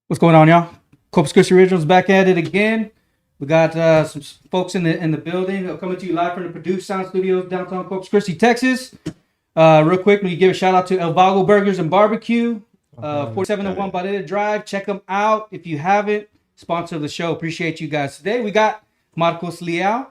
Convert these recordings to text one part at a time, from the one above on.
What's going on, y'all? Corpus Christi Originals back at it again. We got some folks in the building coming to you live from the Produce Sound Studios downtown Corpus Christi, Texas. Real quick, we give a shout out to El Vago Burgers and Barbecue, 4701 Barrera Drive. Check them out if you haven't. Sponsor of the show. Appreciate you guys. Today we got Marcos Leal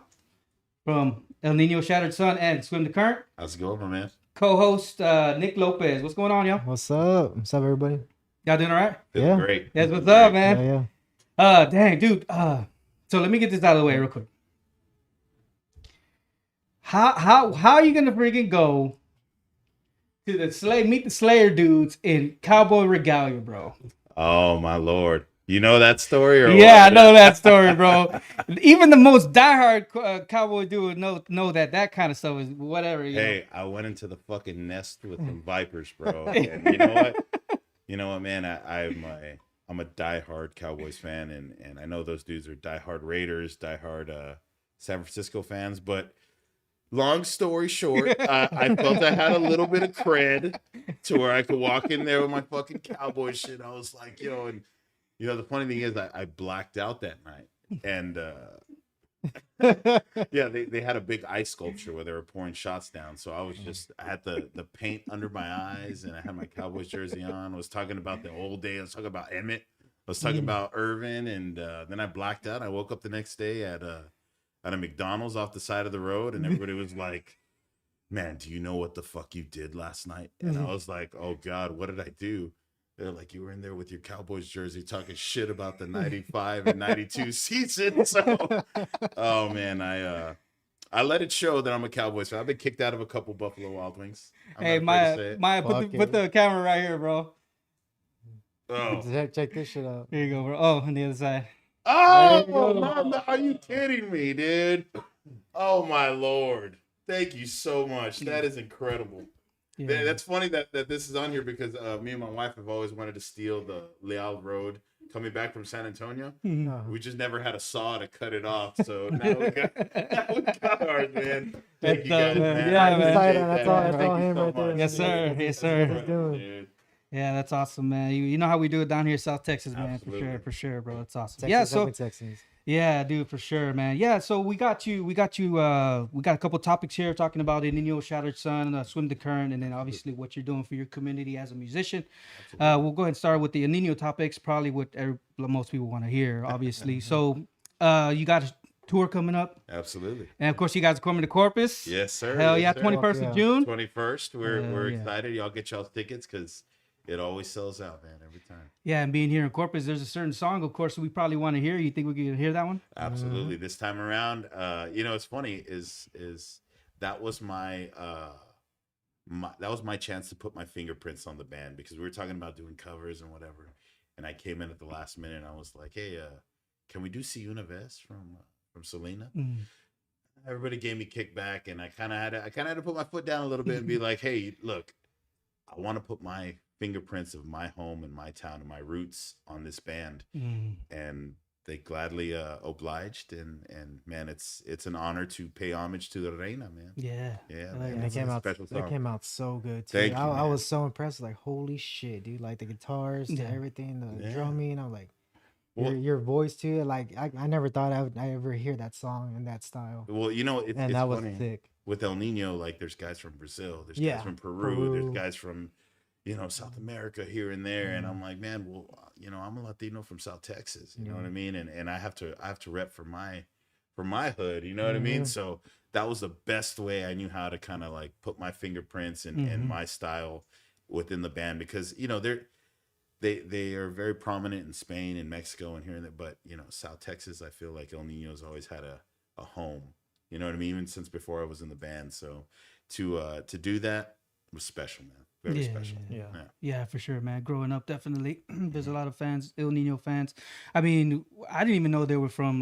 from Ill Niño, Shattered Sun, and Swim the Current. How's it going, man? Co-host Nick Lopez. What's going on, y'all? What's up? What's up, everybody? Y'all doing all right? Feeling great. Yes, what's up, man? Yeah. Dang, dude. So let me get this out of the way real quick. How are you gonna freaking go to the meet the Slayer dudes in cowboy regalia, bro? Oh my lord, you know that story? Or yeah, what? I know that story, bro. Even the most diehard cowboy dude would know that kind of stuff is whatever. Hey, I went into the fucking nest with some vipers, bro. And you know what? You know what, man? I'm a diehard Cowboys fan, and I know those dudes are diehard Raiders, diehard San Francisco fans. But long story short, I felt I had a little bit of cred to where I could walk in there with my fucking Cowboy shit. I was like, yo, and you know the funny thing is I blacked out that night, and yeah, they had a big ice sculpture where they were pouring shots down. So I had the paint under my eyes, and I had my Cowboys jersey on. I was talking about the old days. I was talking about Emmett. I was talking about Irvin, and then I blacked out. I woke up the next day at a McDonald's off the side of the road, and everybody was like, "Man, do you know what the fuck you did last night?" And I was like, "Oh God, what did I do?" They're like, "You were in there with your Cowboys jersey talking shit about the 95 and 92 season." So, oh man, I let it show that I'm a Cowboys fan. I've been kicked out of a couple Buffalo Wild Wings. Hey, put the camera right here, bro. Oh, Check this shit out. Here you go, bro. Oh, on the other side. oh, Mom, are you kidding me, dude? Oh my lord! Thank you so much. That is incredible. Yeah. That's funny that this is on here because me and my wife have always wanted to steal the Leal Road coming back from San Antonio. We just never had a saw to cut it off, so now we got ours, man. Thank you guys, man. Yeah, man. That's all him right there. Yes, sir. Yes, sir. Dude. Yeah, that's awesome, man. You know how we do it down here in South Texas, man. Absolutely. For sure, bro. That's awesome. Texans. Yeah, dude, for sure, man. Yeah, so we got a couple topics here talking about Ill Niño, Shattered Sun, Swim the Current, and then obviously what you're doing for your community as a musician. We'll go ahead and start with the Ill Niño topics, probably what most people want to hear, obviously. So you got a tour coming up. Absolutely. And of course you guys are coming to Corpus. Yes, sir. Hell yeah, Yes, sir. 21st of June. 21st. We're excited. Y'all get y'all tickets because it always sells out, man, every time. Yeah, and being here in Corpus, there's a certain song, of course, we probably want to hear. You think we can hear that one? Absolutely. This time around, you know, it's funny is that was my chance to put my fingerprints on the band because we were talking about doing covers and whatever. And I came in at the last minute and I was like, hey, can we do Si Una Vez from Selena? Everybody gave me kickback, and I kind of had to put my foot down a little bit and be like, hey, look, I want to put my fingerprints of my home and my town and my roots on this band. And they gladly obliged, and man, it's an honor to pay homage to the Reina, man. Yeah, man. They came out so good too. Thank you, I was so impressed, like holy shit, dude! Like the guitars, to everything, the drumming. I'm like, your voice too. Like I never thought I ever hear that song in that style. Well, you know, it's that was funny. sick. With Ill Niño, like there's guys from Brazil, there's guys from Peru, there's guys from, you know, South America here and there, and I'm like, man, well, you know, I'm a Latino from South Texas, you know what I mean, and I have to rep for my hood, you know what I mean. So that was the best way I knew how to kind of like put my fingerprints and my style within the band, because you know they are very prominent in Spain and Mexico and here and there, but you know, South Texas, I feel like Ill Niño's always had a home, you know what I mean, even since before I was in the band. So to do that was special, man. Very special. Yeah, for sure, man. Growing up, definitely, there's a lot of fans, Ill Niño fans. I mean, I didn't even know they were from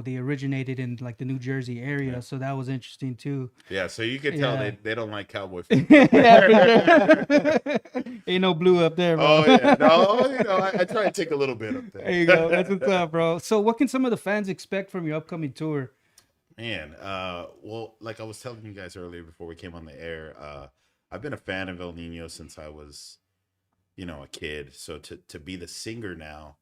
they originated in like the New Jersey area, so that was interesting too. Yeah, so you could tell they don't like cowboy fans. Yeah, for sure. Ain't no blue up there, bro. Oh yeah, no, you know, I try to take a little bit up there. There you go. That's what's up, bro. So, what can some of the fans expect from your upcoming tour? Man, well, like I was telling you guys earlier before we came on the air, I've been a fan of Ill Niño since I was a kid. So to be the singer now,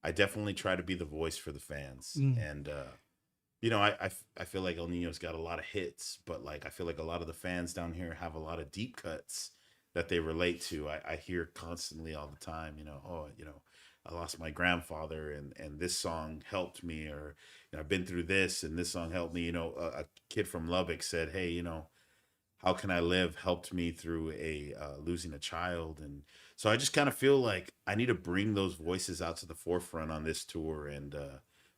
I definitely try to be the voice for the fans. And I feel like El Nino's got a lot of hits, but like I feel like a lot of the fans down here have a lot of deep cuts that they relate to. I hear constantly all the time, I lost my grandfather and this song helped me, or I've been through this and this song helped me. A kid from Lubbock said, hey, How Can I Live helped me through losing a child. And so I just kind of feel like I need to bring those voices out to the forefront on this tour and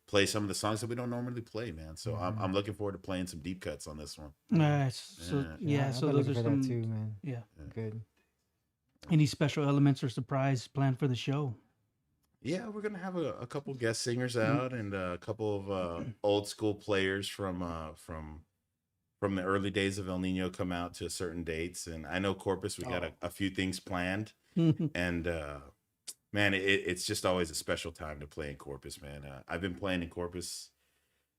play some of the songs that we don't normally play, man. So I'm looking forward to playing some deep cuts on this one. Nice. So so those are some too, man. Yeah. Good. Any special elements or surprise planned for the show? Yeah, we're gonna have a couple guest singers out and a couple of old school players from the early days of El Nino come out to certain dates. And I know Corpus, we got a few things planned. And man, it's just always a special time to play in Corpus, man. I've been playing in Corpus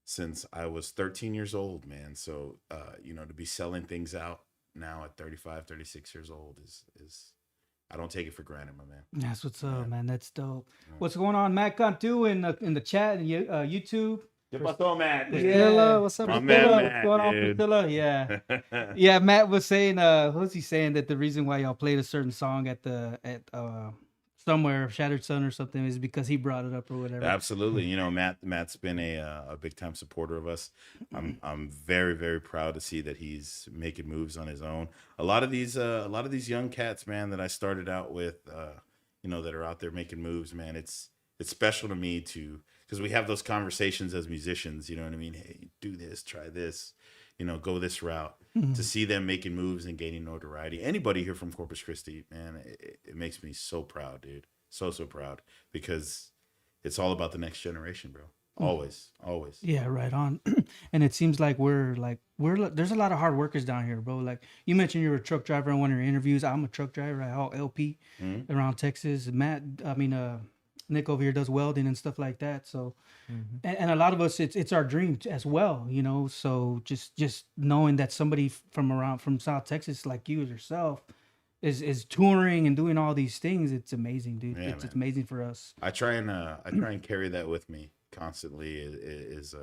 since I was 13 years old, man. So to be selling things out now at 35, 36 years old is I don't take it for granted, my man. That's what's up, man. That's dope. What's going on, Matt Cantu in the chat and YouTube? ¿Qué pasó, Matt? Priscilla, what's up, My Priscilla? man, What's going on, dude. Priscilla? Yeah. Yeah, Matt was saying, what was he saying? That the reason why y'all played a certain song at somewhere, Shattered Sun or something, is because he brought it up or whatever. Absolutely. Matt's been a big time supporter of us. I'm very, very proud to see that he's making moves on his own. A lot of these young cats, man, that I started out with, that are out there making moves, man. It's special to me because we have those conversations as musicians, you know what I mean? Hey, do this, try this, go this route. To see them making moves and gaining notoriety. Anybody here from Corpus Christi, man, it makes me so proud, dude. So proud, because it's all about the next generation, bro. Always. Yeah, right on. And it seems like we're there's a lot of hard workers down here, bro. Like you mentioned, you were a truck driver in one of your interviews. I'm a truck driver. I haul LP around Texas. Nick over here does welding and stuff like that. So, and a lot of us, it's our dream as well, So just knowing that somebody from South Texas like you yourself is touring and doing all these things, it's amazing, dude. Yeah, it's amazing for us. I try and carry that with me constantly. Is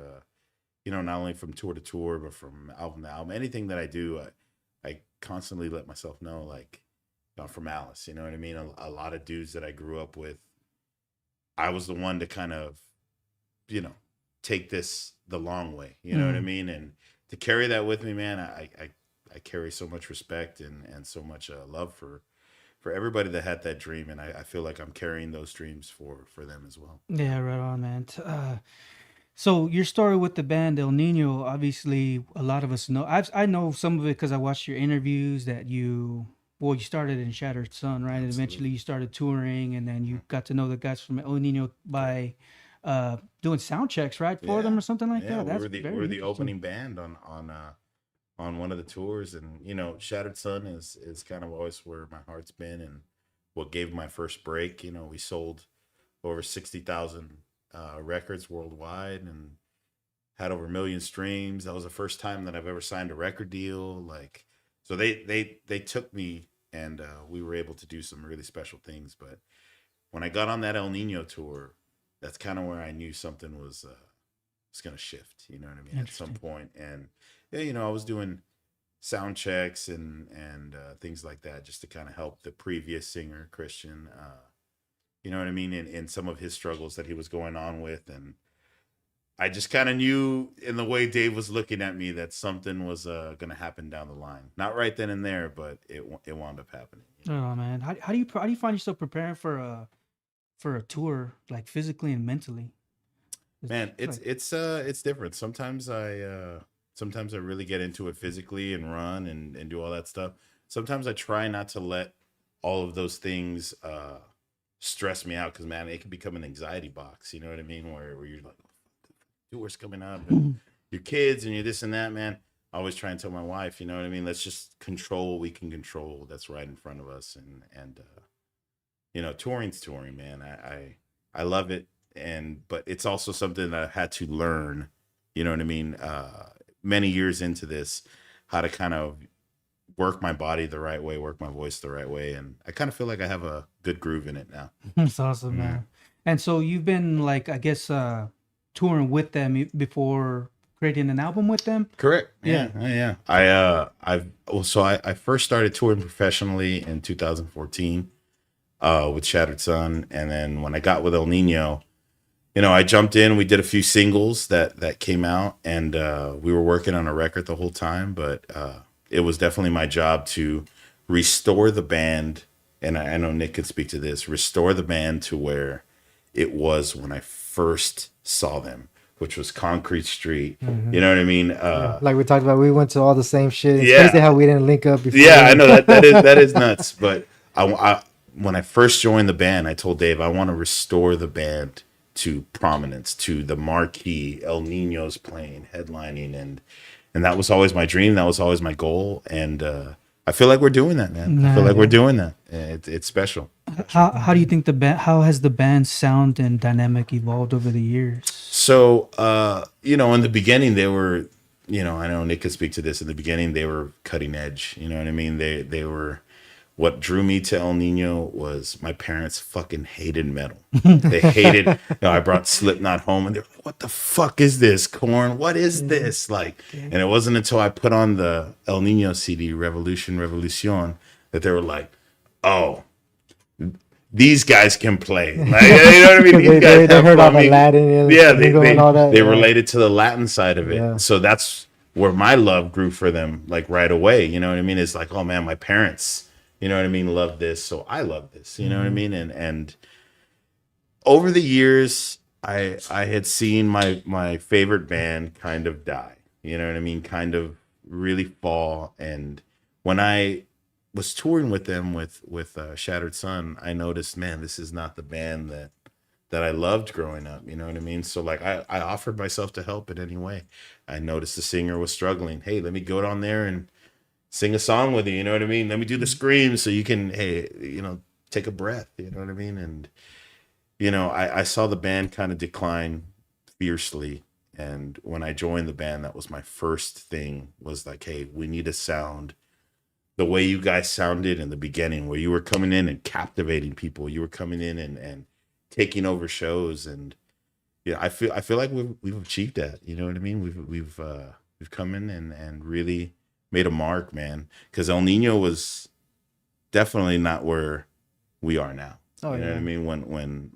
not only from tour to tour, but from album to album. Anything that I do, I constantly let myself know, like, I'm from Alice. You know what I mean? A lot of dudes that I grew up with, I was the one to kind of, take this the long way. You know what I mean? And to carry that with me, man, I carry so much respect and so much love for everybody that had that dream. And I feel like I'm carrying those dreams for them as well. Yeah, right on, man. So your story with the band El Nino, obviously a lot of us know. I know some of it because I watched your interviews that you started in Shattered Sun, right? Absolutely. And eventually you started touring, and then you got to know the guys from El Nino by doing sound checks, right, for them or something like that. That's we were the opening band on one of the tours, and Shattered Sun is kind of always where my heart's been and what gave my first break. We sold over 60,000 records worldwide and had over 1 million streams. That was the first time that I've ever signed a record deal. Like, so they took me, and we were able to do some really special things. But when I got on that El Nino tour, that's kind of where I knew something was going to shift. You know what I mean? At some point. And I was doing sound checks and things like that just to kind of help the previous singer, Christian. You know what I mean? In some of his struggles that he was going on with. And I just kind of knew in the way Dave was looking at me that something was going to happen down the line. Not right then and there, but it wound up happening. Oh man, how do you find yourself preparing for a tour, like physically and mentally? Man, it's different. Sometimes I really get into it physically and run and do all that stuff. Sometimes I try not to let all of those things stress me out, because man, it can become an anxiety box. You know what I mean? Where you're like, tour's coming up, and your kids and you're this and that, man. I always try and tell my wife, you know what I mean? Let's just control what we can control that's right in front of us. And touring's touring, man. I love it. But it's also something that I had to learn, you know what I mean? Many years into this, how to kind of work my body the right way, work my voice the right way, and I kind of feel like I have a good groove in it now. That's awesome, man. And so you've been like, I guess, touring with them before creating an album with them. Correct. Yeah. I first started touring professionally in 2014 with Shattered Sun, and then when I got with Ill Niño, I jumped in. We did a few singles that came out, and we were working on a record the whole time. But it was definitely my job to restore the band, and I know Nick could speak to this. Restore the band to where it was when I first saw them, which was Concrete Street. You know what I mean? Like we talked about, we went to all the same shit. It's crazy how we didn't link up before. Yeah, I know that is nuts. But I when I first joined the band, I told Dave I want to restore the band to prominence, to the marquee. Ill Niño's playing, headlining, and that was always my dream. That was always my goal, and I feel like we're doing that, man. I feel like we're doing that. It's special. How do you think how has the band's sound and dynamic evolved over the years? So, in the beginning they were, I know Nick could speak to this. In the beginning they were cutting edge. You know what I mean? They were. What drew me to Ill Niño was my parents fucking hated metal. They hated. I brought Slipknot home, and they're like, "What the fuck is this, Korn? What is this?" And it wasn't until I put on the Ill Niño CD, Revolution, that they were like, "Oh, these guys can play." Like, you know what I mean? These guys they heard all the Latin. They related to the Latin side of it. Yeah. So that's where my love grew for them, like right away. You know what I mean? It's like, oh man, my parents. You know what I mean? Love this, so I love this. You know what I mean? And over the years, I had seen my favorite band kind of die. You know what I mean? Kind of really fall. And when I was touring with them with Shattered Sun, I noticed, man, this is not the band that I loved growing up. You know what I mean? So like I offered myself to help in any way. I noticed the singer was struggling. Hey, let me go down there and sing a song with you, you know what I mean? Let me do the screams so you can, take a breath, you know what I mean? And, I saw the band kind of decline fiercely. And when I joined the band, that was my first thing, was like, hey, we need a sound the way you guys sounded in the beginning, where you were coming in and captivating people. You were coming in and taking over shows. And I feel like we've achieved that, you know what I mean? We've come in and really made a mark, man, because Ill Niño was definitely not where we are now. You know what I mean?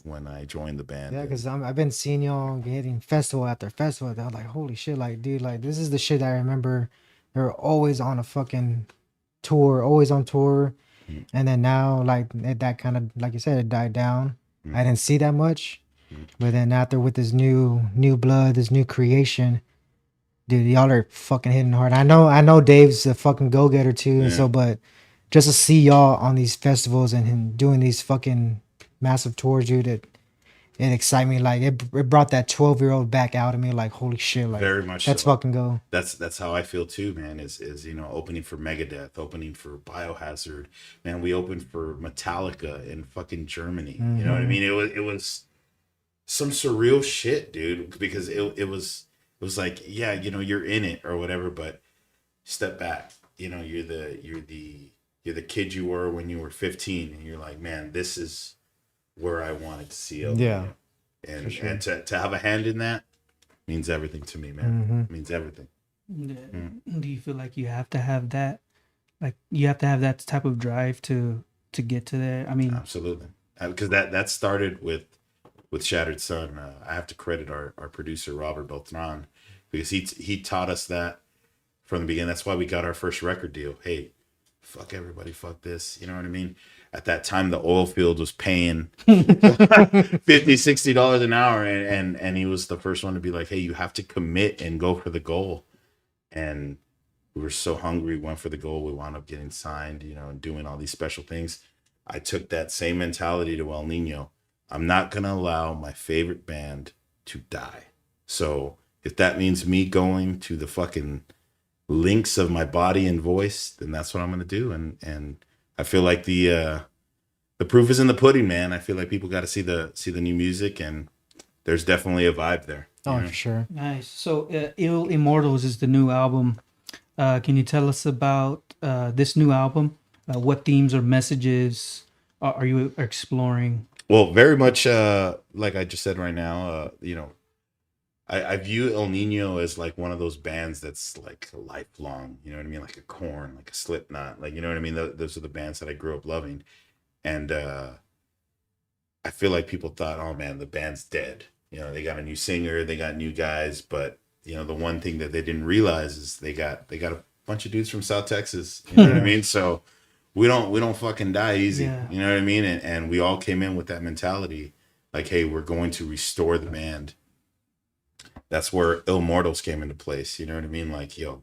When I joined the band. Yeah, because I've been seeing y'all getting festival after festival. I'm like, holy shit, like, dude, like, this is the shit I remember. They were always on a fucking tour, always on tour. Mm-hmm. And then now, like, that kind of, like you said, it died down. Mm-hmm. I didn't see that much. Mm-hmm. But then after, with this new blood, this new creation, dude, y'all are fucking hitting hard. I know Dave's a fucking go-getter too, and so, but just to see y'all on these festivals and him doing these fucking massive tours, dude, it excited me. Like it brought that 12-year-old back out of me. Like, holy shit, like, very much. Let's fucking go. That's how I feel too, man. Is opening for Megadeth, opening for Biohazard, man. We opened for Metallica in fucking Germany. Mm-hmm. You know what I mean? It was some surreal shit, dude. Because it was like, yeah, you're in it or whatever, but step back. You're the kid you were when you were 15, and you're like, man, this is where I wanted to see it. Yeah. And to have a hand in that means everything to me, man. Mm-hmm. It means everything. Yeah. Mm. Do you feel like you have to have that? Like you have to have that type of drive to get to there? I mean, absolutely. Because that started with Shattered Sun. I have to credit our producer Robert Beltran, because he taught us that from the beginning. That's why we got our first record deal. Hey, fuck everybody, fuck this. You know what I mean? At that time, the oil field was paying $50-$60 an hour, and he was the first one to be like, hey, you have to commit and go for the goal. And we were so hungry, went for the goal. We wound up getting signed, and doing all these special things. I took that same mentality to Ill Niño. I'm not going to allow my favorite band to die. So if that means me going to the fucking links of my body and voice, then that's what I'm going to do. And I feel like the proof is in the pudding, man. I feel like people got to see the new music, and there's definitely a vibe there. Oh, for sure. Nice. So Ill Immortals is the new album. Can you tell us about this new album? What themes or messages are you exploring? Well, very much like I just said right now, you know, I view Ill Niño as like one of those bands that's like lifelong, you know what I mean? Like a Korn, like a Slipknot, like, you know what I mean? Those are the bands that I grew up loving. And I feel like people thought, oh man, the band's dead. You know, they got a new singer, they got new guys, but you know, the one thing that they didn't realize is they got a bunch of dudes from South Texas. You know what I mean? So we don't fucking die easy. Yeah. You know what I mean? And we all came in with that mentality, like, hey, we're going to restore the band. That's where Ill Mortals came into place. You know what I mean? Like, yo,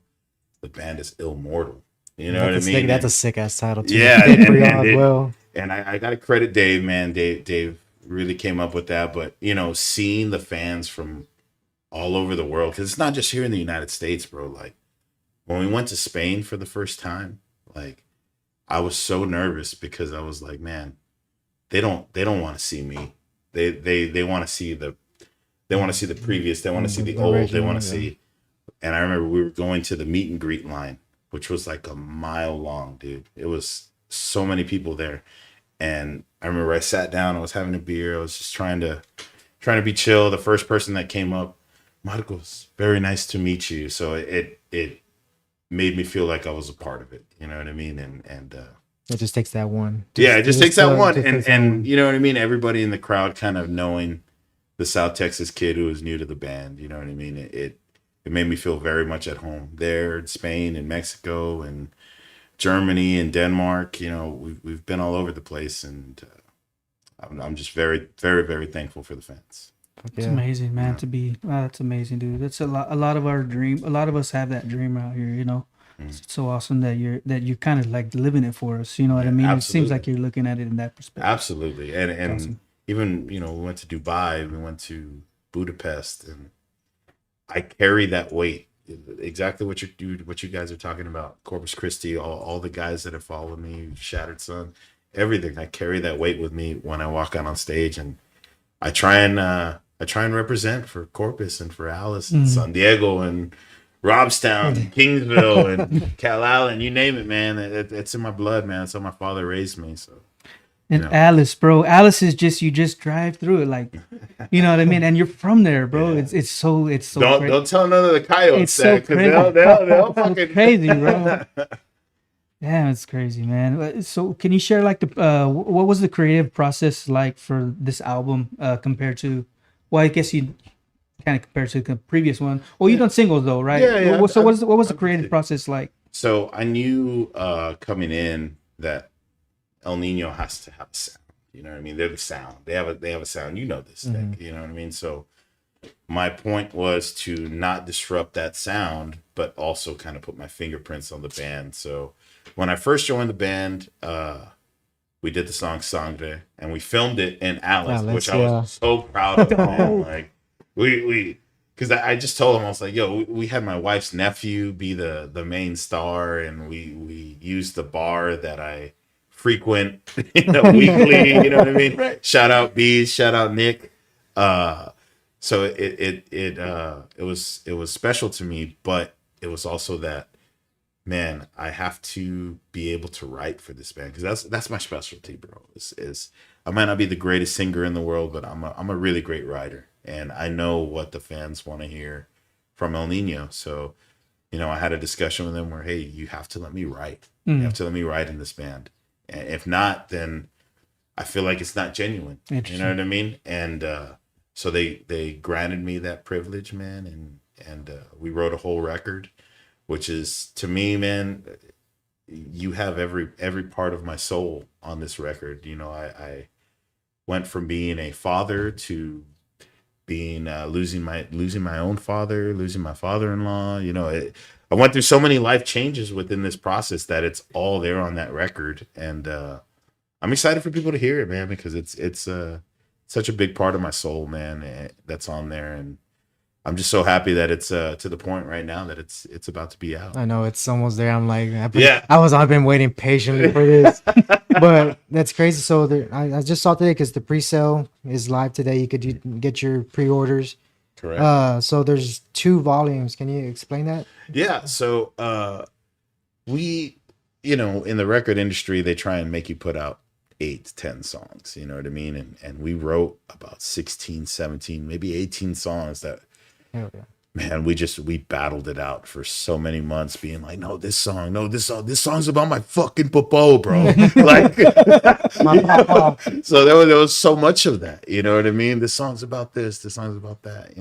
the band is Ill Mortal. You know what I mean? That's a sick ass title too. Yeah, And I gotta credit Dave, man. Dave really came up with that. But you know, seeing the fans from all over the world, because it's not just here in the United States, bro. Like when we went to Spain for the first time, like I was so nervous because I was like, man, they don't want to see me. They want to see the previous. They want to see the old. They want to see. And I remember we were going to the meet and greet line, which was like a mile long, dude. It was so many people there. And I remember I sat down, I was having a beer, I was just trying to be chill. The first person that came up, Marcos, very nice to meet you. So it made me feel like I was a part of it. You know what I mean? And it just takes that one. It just takes that one. And you know what I mean? Everybody in the crowd kind of knowing the South Texas kid who was new to the band. You know what I mean? It made me feel very much at home there in Spain and Mexico and Germany and Denmark. You know, we've been all over the place, and I'm just very, very, very thankful for the fans. It's amazing, man. To be that's amazing, dude. That's a lot of our dream. A lot of us have that dream out here, you know. It's so awesome that you're kind of like living it for us. You know what I mean? Absolutely. It seems like you're looking at it in that perspective. Absolutely, and awesome. Even, you know, we went to Dubai, we went to Budapest, and I carry that weight. Exactly what you guys are talking about. Corpus Christi, all the guys that have followed me, Shattered Sun, everything. I carry that weight with me when I walk out on stage, and I try and represent for Corpus and for Alice and San Diego and Robstown and Kingsville and Cal Allen, you name it, man. It's in my blood, man. That's how my father raised me. So. And you know. Alice, bro. Alice is just, you just drive through it, like, you know what I mean? And you're from there, bro. Yeah. It's so don't tell none of the coyotes it's so that, because they'll fucking crazy, bro. Damn, it's crazy, man. So can you share like what was the creative process like for this album compared to, well, I guess you kind of compared to the previous one. Well, you've done singles though, right? Yeah. So what was the creative process like? So I knew coming in that Ill Niño has to have a sound. You know what I mean? They're the sound. They have a sound. You know this thing. You know what I mean? So my point was to not disrupt that sound, but also kind of put my fingerprints on the band. So when I first joined the band, we did the song Sangre, and we filmed it in Alice, which I was so proud of. Man. Like we because I just told him, I was like, yo, we had my wife's nephew be the main star, and we used the bar that I frequent weekly, you know what I mean? Right. Shout out Bees, shout out Nick. So it was special to me, but it was also that, man, I have to be able to write for this band, because that's my specialty, bro. Is I might not be the greatest singer in the world, but I'm a really great writer, and I know what the fans want to hear from Ill Niño. So, you know, I had a discussion with them where, hey, you have to let me write. You have to let me write in this band. And if not, then I feel like it's not genuine. You know what I mean? And so they granted me that privilege, man, and we wrote a whole record, which is, to me, man, you have every part of my soul on this record. You know, I went from being a father to being losing my own father, losing my father-in-law. You know, I went through so many life changes within this process that it's all there on that record. And I'm excited for people to hear it, man, because it's such a big part of my soul, man, that's on there. And I'm just so happy that it's to the point right now that it's about to be out. I know it's almost there. I'm like, I've been waiting patiently for this, but that's crazy. So I just saw today, because the pre-sale is live today. You could get your pre-orders. Correct. So there's 2 volumes. Can you explain that? Yeah. So we, in the record industry, they try and make you put out 8 to 10 songs, you know what I mean? And we wrote about 16, 17, maybe 18 songs that, Hell yeah. man, we battled it out for so many months, being like, no, this song's about my fucking popo, bro. Like, My papa. so there was so much of that, you know what I mean? This song's about this song's about that,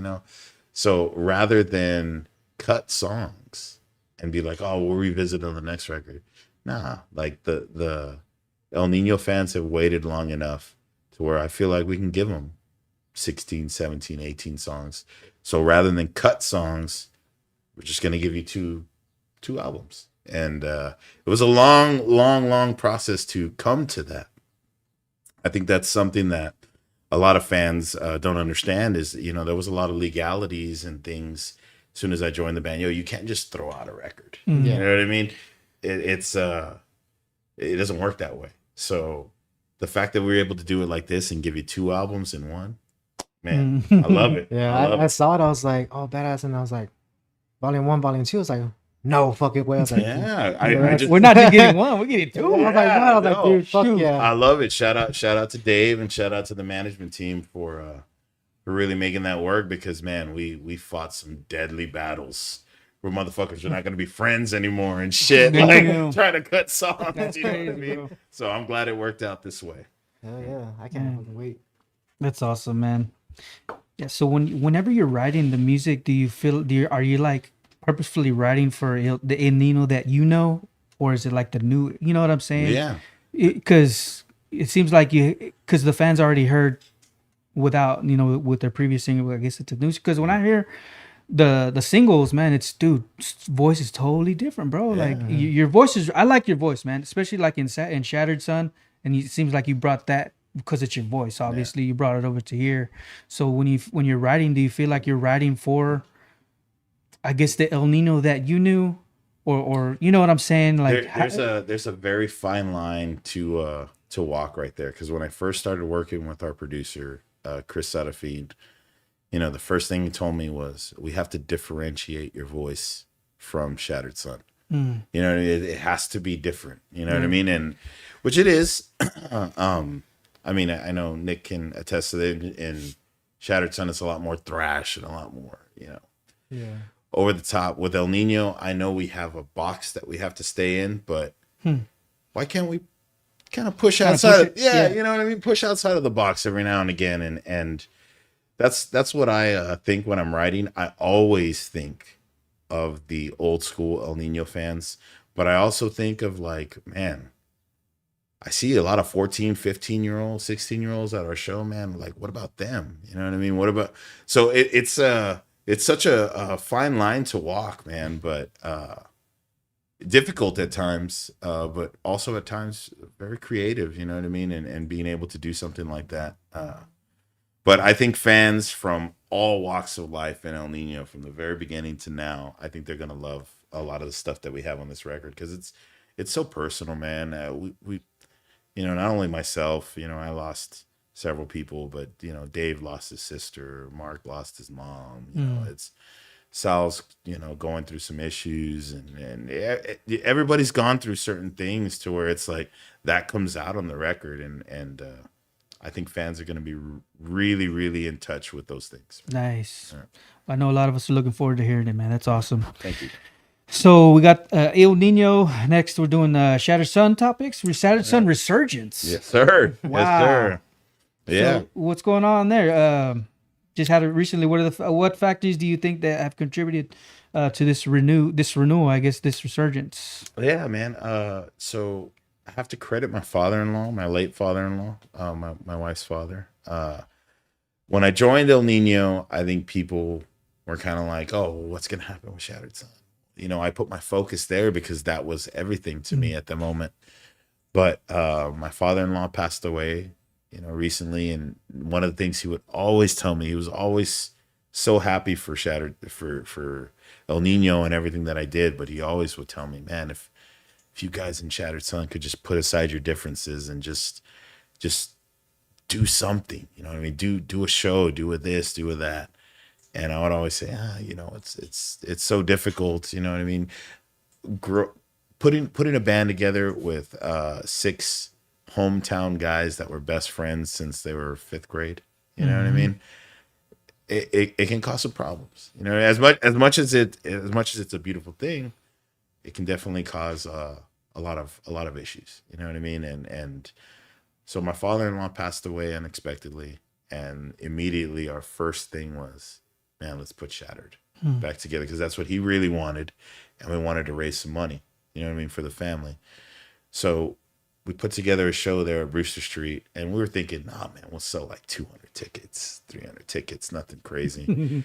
So rather than cut songs and be like, oh, we'll revisit on the next record, nah, like the Ill Niño fans have waited long enough to where I feel like we can give them 16, 17, 18 songs. So rather than cut songs, we're just going to give you two albums. And it was a long process to come to that. I think that's something that a lot of fans don't understand is, there was a lot of legalities and things. As soon as I joined the band, you can't just throw out a record. Mm-hmm. You know what I mean? It doesn't work that way. So the fact that we were able to do it like this and give you 2 albums in one, man, I love it. Yeah, I saw it. I was like, oh, badass. And I was like, volume 1, volume 2. I was like, no fucking way. I was like, yeah, we're not just getting 1, we're getting 2. I was like, dude, fuck yeah. I love it. Shout out to Dave and shout out to the management team for really making that work, because man, we fought some deadly battles where motherfuckers are not going to be friends anymore and shit, like trying to cut songs. You know what I mean? So I'm glad it worked out this way. Hell yeah, I can't fucking wait. That's awesome, man. Yeah. So whenever you're writing the music, are you like purposefully writing for the Ill Niño that or is it like the new? You know what I'm saying? Yeah. Because it seems like because the fans already heard without with their previous single. I guess it's a new. Because when I hear the singles, man, voice is totally different, bro. Yeah. Like your voice is. I like your voice, man. Especially like in Shattered Sun, and it seems like you brought that. Because it's your voice, obviously, you brought it over to here. So when you're writing, do you feel like you're writing for, I guess, the Ill Niño that you knew, or you know what I'm saying? Like there's a very fine line to walk right there. Because when I first started working with our producer, Chris Satterfield, the first thing he told me was, we have to differentiate your voice from Shattered Sun. It has to be different. You know what I mean? And which it is. I mean, I know Nick can attest to that. In Shattered Sun, it's a lot more thrash and a lot more, over the top. With Ill Niño, I know we have a box that we have to stay in, but why can't we kind of push outside? You know what I mean? Push outside of the box every now and again. And that's what I think when I'm writing. I always think of the old school Ill Niño fans, but I also think of like, man, I see a lot of 14, 15-year-olds, 16-year-olds at our show, man. Like, what about them? You know what I mean? What about... So it's such a fine line to walk, man, but difficult at times, but also at times very creative, you know what I mean? And being able to do something like that. But I think fans from all walks of life in Ill Niño, from the very beginning to now, I think they're going to love a lot of the stuff that we have on this record, because it's so personal, man. We not only myself, I lost several people, but, Dave lost his sister, Mark lost his mom, it's Sal's, going through some issues, and everybody's gone through certain things to where it's like that comes out on the record. And I think fans are going to be really, really in touch with those things. Nice. Right. I know a lot of us are looking forward to hearing it, man. That's awesome. Thank you. So we got Ill Niño. Next, we're doing Shattered Sun topics. Shattered Sun Resurgence. Yes, sir. Wow. Yes, sir. Yeah. So what's going on there? Just had it recently. What factors do you think that have contributed to this renewal? I guess this resurgence. Yeah, man. So I have to credit my father-in-law, my late father-in-law, my wife's father. When I joined Ill Niño, I think people were kind of like, "Oh, what's gonna happen with Shattered Sun?" I put my focus there because that was everything to me at the moment. But my father-in-law passed away, recently. And one of the things he would always tell me, he was always so happy for for Ill Niño and everything that I did. But he always would tell me, man, if you guys in Shattered Sun could just put aside your differences and just do something, you know what I mean? Do a show, do a this, do a that. And I would always say, you know, it's so difficult. You know what I mean? Putting a band together with 6 hometown guys that were best friends since they were 5th grade. You know what I mean? It can cause some problems. You know, as much as it's a beautiful thing, it can definitely cause a lot of issues. You know what I mean? And so my father-in-law passed away unexpectedly, and immediately our first thing was, man, let's put Shattered back together, because that's what he really wanted, and we wanted to raise some money. You know what I mean, for the family. So we put together a show there at Brewster Street, and we were thinking, nah, man, we'll sell like 200 tickets, 300 tickets, nothing crazy.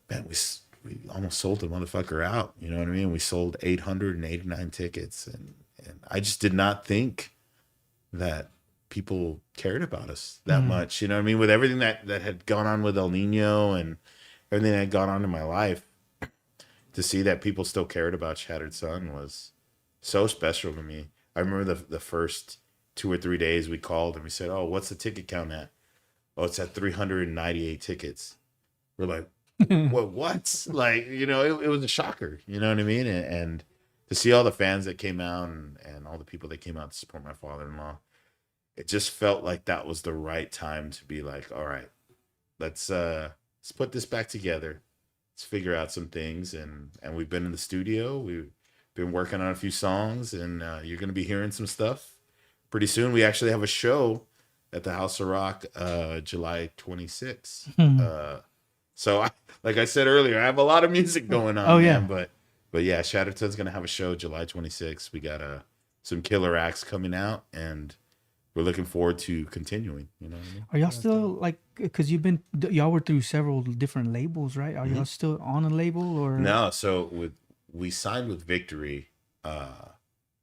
Man, we almost sold the motherfucker out. You know what I mean? We sold 889 tickets, and I just did not think that people cared about us that much. You know what I mean? With everything that had gone on with Ill Niño and everything that had gone on in my life, to see that people still cared about Shattered Sun was so special to me. I remember the first 2 or 3 days we called and we said, oh, what's the ticket count at? Oh, it's at 398 tickets. We're like, what? Like, you know, it was a shocker. You know what I mean? And to see all the fans that came out and all the people that came out to support my father-in-law, it just felt like that was the right time to be like, all right, let's put this back together. Let's figure out some things. And we've been in the studio. We've been working on a few songs, and you're going to be hearing some stuff pretty soon. We actually have a show at the House of Rock July 26th. So like I said earlier, I have a lot of music going on. Oh, yeah. Man, but yeah, Shattered Sun's going to have a show July 26th. We got some killer acts coming out, and we're looking forward to continuing. You know what I mean? Are y'all still like, because y'all were through several different labels, right? Are y'all still on a label or? No. So we signed with Victory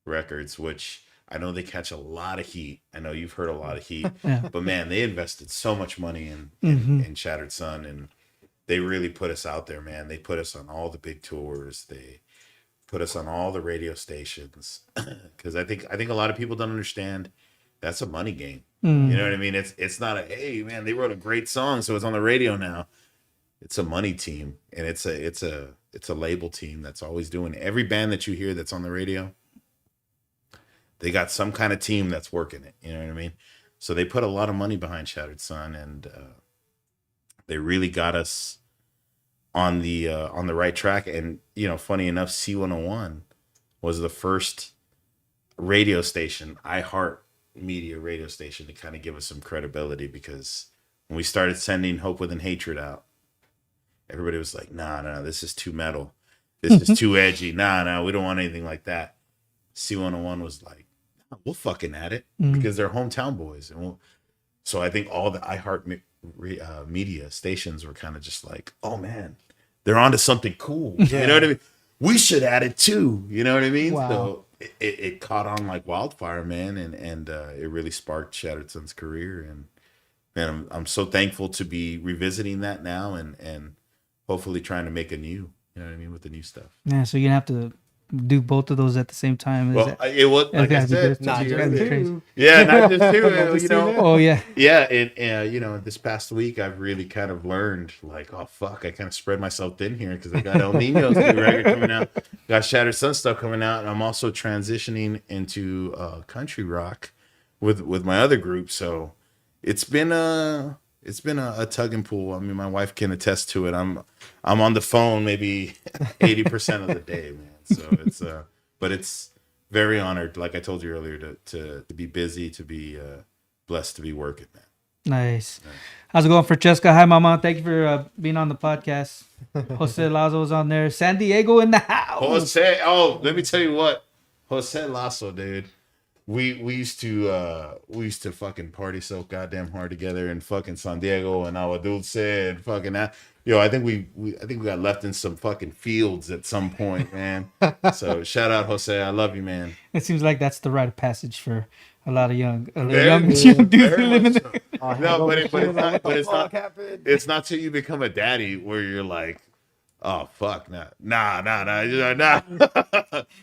Records, which I know they catch a lot of heat. I know you've heard a lot of heat, but man, they invested so much money in Shattered Sun, and they really put us out there, man. They put us on all the big tours. They put us on all the radio stations, because I think a lot of people don't understand that's a money game. You know what I mean? It's not hey man, they wrote a great song, so it's on the radio now. It's a money team, and it's a label team that's always doing it. Every band that you hear that's on the radio, they got some kind of team that's working it. You know what I mean? So they put a lot of money behind Shattered Sun, and they really got us on the right track. And you know, funny enough, C101 was the first radio station, iHeart Media radio station, to kind of give us some credibility, because when we started sending Hope Within Hatred out, everybody was like, nah, this is too metal. This is too edgy. Nah, we don't want anything like that. C101 was like, we'll fucking at it, because they're hometown boys. And so I think all the iHeart media stations were kind of just like, oh man, they're onto something cool. Yeah. You know what I mean? We should add it too. You know what I mean? Wow. So it caught on like wildfire, man. And it really sparked Shattered Sun's career. And man, I'm so thankful to be revisiting that now and hopefully trying to make a new, you know what I mean, with the new stuff. Yeah, so you're gonna have to do both of those at the same time. It was like I said, not just crazy. yeah, not just two. You know, Oh yeah. yeah, and you know, this past week I've really kind of learned, like, oh fuck, I kind of spread myself thin here, because I got Ill Niño's new record coming out, got Shattered Sun stuff coming out, and I'm also transitioning into country rock with my other group. So it's been a tug and pull. I mean, my wife can attest to it. I'm on the phone maybe 80% of the day, man. So but it's very honored, like I told you earlier, to be busy, to be blessed to be working, man. Nice. How's it going, Francesca? Hi, Mama. Thank you for being on the podcast. Jose Lazo's on there. San Diego in the house. Jose, oh, let me tell you what, Jose Lazo, dude. We used to fucking party so goddamn hard together in fucking San Diego and Agua Dulce and fucking I think we got left in some fucking fields at some point, man. So shout out Jose, I love you, man. It seems like that's the rite of passage for a lot of young Very dudes very living much there. so. No, but it's not till you become a daddy where you're like, oh fuck, nah.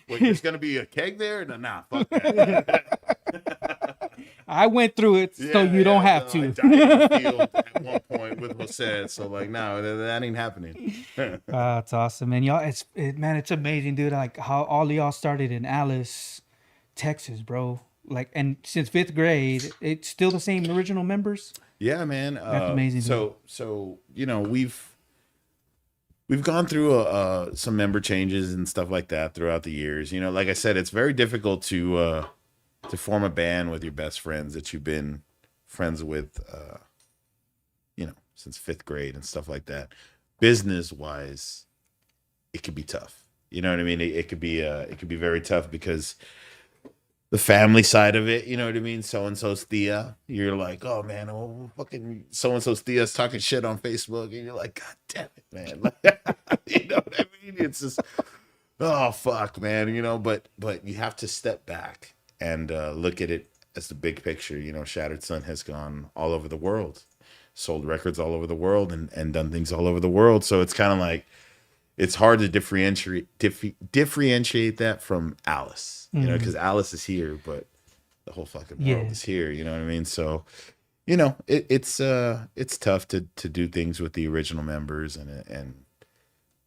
Wait, there's gonna be a keg there? Nah, fuck that. I went through it, so you don't have to. I died in the field at one point with Jose, so like, no, that ain't happening. It's awesome, man. Y'all, man, it's amazing, dude. Like how all of y'all started in Alice, Texas, bro. Like, and since 5th grade, it's still the same original members. Yeah, man. That's amazing. So you know, we've gone through some member changes and stuff like that throughout the years. You know, like I said, it's very difficult to form a band with your best friends that you've been friends with, you know, since 5th grade and stuff like that. Business wise, it could be tough. You know what I mean? It could be very tough because the family side of it, you know what I mean? So-and-so's Thea. You're like, oh man, fucking so-and-so's Thea's talking shit on Facebook. And you're like, God damn it, man. You know what I mean? It's just, oh fuck, man. You know, but you have to step back and look at it as the big picture. You know, Shattered Sun has gone all over the world, sold records all over the world and done things all over the world. So it's kind of like, it's hard to differentiate that from Alice, you know, because Alice is here, but the whole fucking world is here. You know what I mean? So, you know, it's tough to do things with the original members, and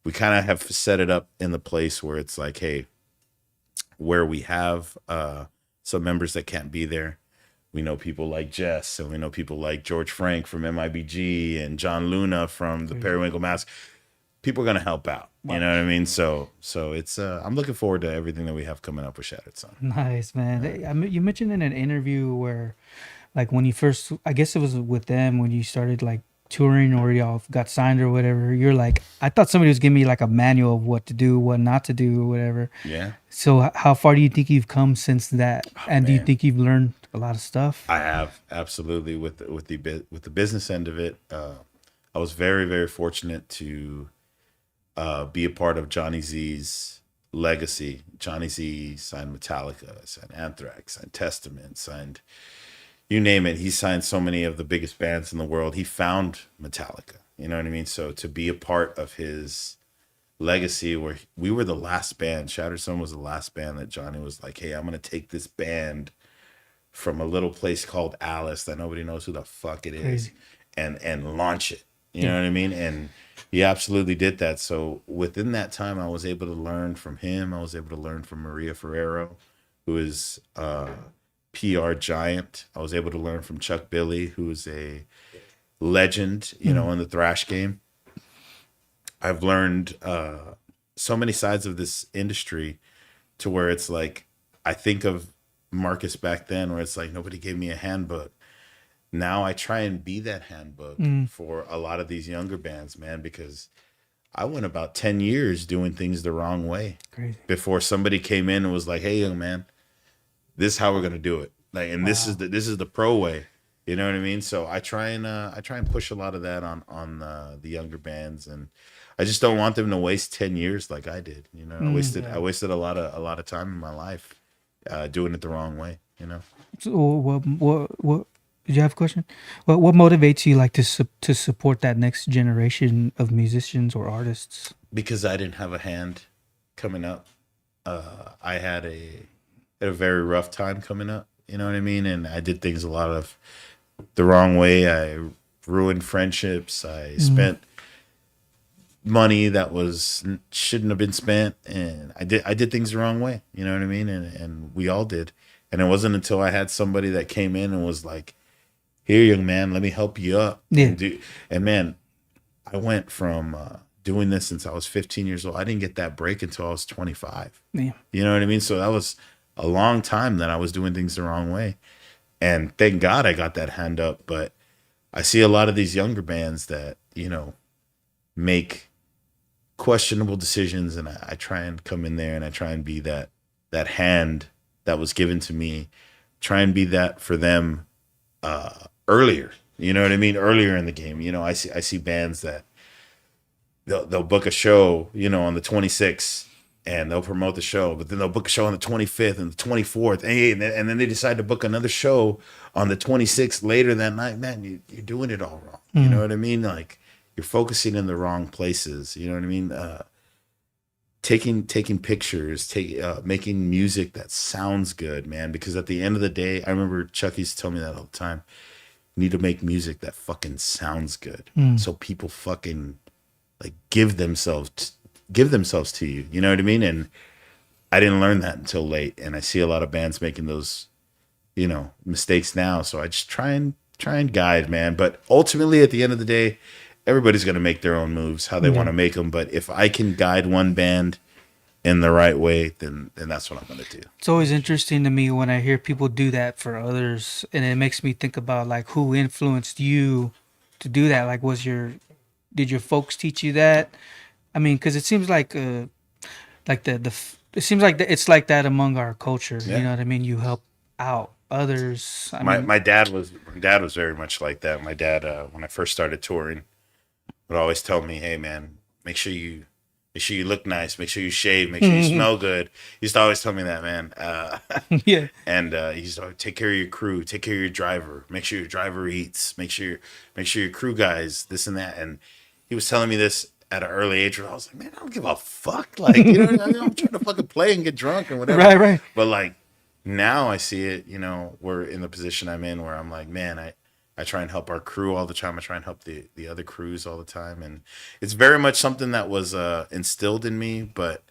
we kind of have set it up in the place where it's like, hey, where we have some members that can't be there. We know people like Jess, and we know people like George Frank from MIBG and John Luna from the Periwinkle Mask. People are going to help out. You know what I mean? So it's, I'm looking forward to everything that we have coming up with Shattered Sun. Nice, man. You mentioned in an interview where, like, when you first, I guess it was with them, when you started, like, touring or y'all got signed or whatever, you're like, I thought somebody was giving me, like, a manual of what to do, what not to do, or whatever. Yeah. So how far do you think you've come since that? And do you think you've learned a lot of stuff? I have, absolutely. With the business end of it, I was very, very fortunate to be a part of Johnny Z's legacy. Johnny Z signed Metallica, signed Anthrax, signed Testament, signed you name it. He signed so many of the biggest bands in the world. He found Metallica. You know what I mean? So to be a part of his legacy, where we were the last band, Shattered Sun was the last band that Johnny was like, hey, I'm going to take this band from a little place called Alice that nobody knows who the fuck it is and launch it. You know what I mean? And he absolutely did that. So within that time, I was able to learn from him. I was able to learn from Maria Ferrero, who is a PR giant. I was able to learn from Chuck Billy, who is a legend, you know, in the thrash game. I've learned so many sides of this industry to where it's like, I think of Marcus back then, where it's like, nobody gave me a handbook. Now I try and be that handbook for a lot of these younger bands, man, because I went about 10 years doing things the wrong way. Crazy. Before somebody came in and was like, hey, young man, this is how we're going to do it. Like, and this is the pro way. You know what I mean? So I try and push a lot of that on the younger bands, and I just don't want them to waste 10 years like I did. You know, I wasted a lot of time in my life doing it the wrong way, you know? So what did you have a question? What motivates you, like, to support that next generation of musicians or artists? Because I didn't have a hand coming up. I had a very rough time coming up. You know what I mean? And I did things a lot of the wrong way. I ruined friendships. I spent money that shouldn't have been spent, and I did things the wrong way. You know what I mean? And we all did. And it wasn't until I had somebody that came in and was like, here, young man, let me help you up. Yeah. And man, I went from doing this since I was 15 years old. I didn't get that break until I was 25. Yeah. You know what I mean? So that was a long time that I was doing things the wrong way. And thank God I got that hand up. But I see a lot of these younger bands that, you know, make questionable decisions, and I try and come in there and I try and be that hand that was given to me, try and be that for them earlier. You know what I mean? Earlier in the game. You know, I see bands that they'll book a show, you know, on the 26th, and they'll promote the show, but then they'll book a show on the 25th and the 24th, and then they decide to book another show on the 26th later that night. Man, you're doing it all wrong. You know what I mean? Like, you're focusing in the wrong places. You know what I mean? taking pictures, making music that sounds good, man. Because at the end of the day, I remember Chuck used to tell me that all the time. You need to make music that fucking sounds good, so people fucking like give themselves to you. You know what I mean? And I didn't learn that until late, and I see a lot of bands making those, you know, mistakes now. So I just try and guide, man. But ultimately, at the end of the day, everybody's gonna make their own moves how they want to make them. But if I can guide one band in the right way, then that's what I'm gonna do. It's always interesting to me when I hear people do that for others, and it makes me think about like who influenced you to do that. Like, did your folks teach you that? I mean, because it seems like it seems like it's like that among our culture. Yeah. You know what I mean? You help out others. My dad was very much like that. My dad, when I first started touring, would always tell me, "Hey, man, make sure you look nice. Make sure you shave. Make sure you smell good." He used to always tell me that, man. Yeah. And he used to always, take care of your crew. Take care of your driver. Make sure your driver eats. Make sure your crew guys this and that. And he was telling me this at an early age where I was like, man, I don't give a fuck. Like, you know, I'm trying to fucking play and get drunk and whatever. Right. But like now I see it, you know, we're in the position I'm in where I'm like, man, I try and help our crew all the time. I try and help the other crews all the time. And it's very much something that was instilled in me, but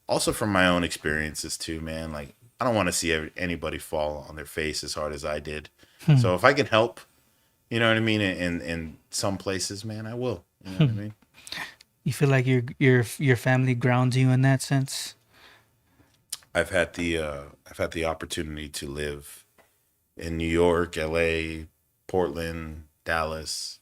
also from my own experiences too, man. Like, I don't want to see anybody fall on their face as hard as I did. So if I can help, you know what I mean, in some places, man, I will. You know what I mean? You feel like your family grounds you in that sense? I've had the opportunity to live in New York, LA, Portland, Dallas.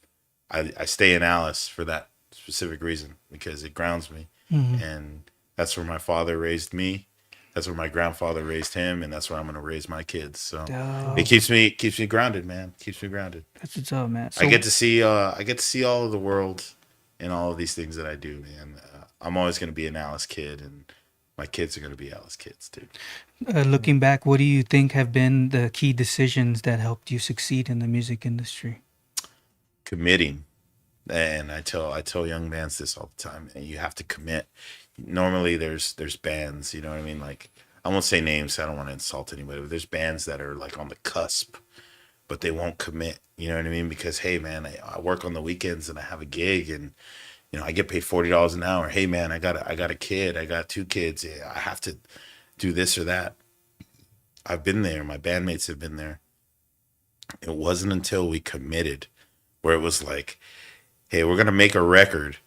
I stay in Alice for that specific reason, because it grounds me. And that's where my father raised me. That's where my grandfather raised him, and that's where I'm going to raise my kids. So it keeps me grounded, man. Keeps me grounded. That's what's up, man. So, I get to see all of the world and all of these things that I do, man. I'm always going to be an Alice kid, and my kids are going to be Alice kids too. Looking back, what do you think have been the key decisions that helped you succeed in the music industry? Committing. And I tell young bands this all the time, and you have to commit. Normally there's bands, you know what I mean? Like, I won't say names, so I don't want to insult anybody, but there's bands that are like on the cusp, but they won't commit, you know what I mean? Because, hey man, I work on the weekends and I have a gig, and you know, I get paid $40 an hour. Hey man, I got a kid, I got 2 kids. I have to do this or that. I've been there. My bandmates have been there. It wasn't until we committed where it was like, hey, we're going to make a record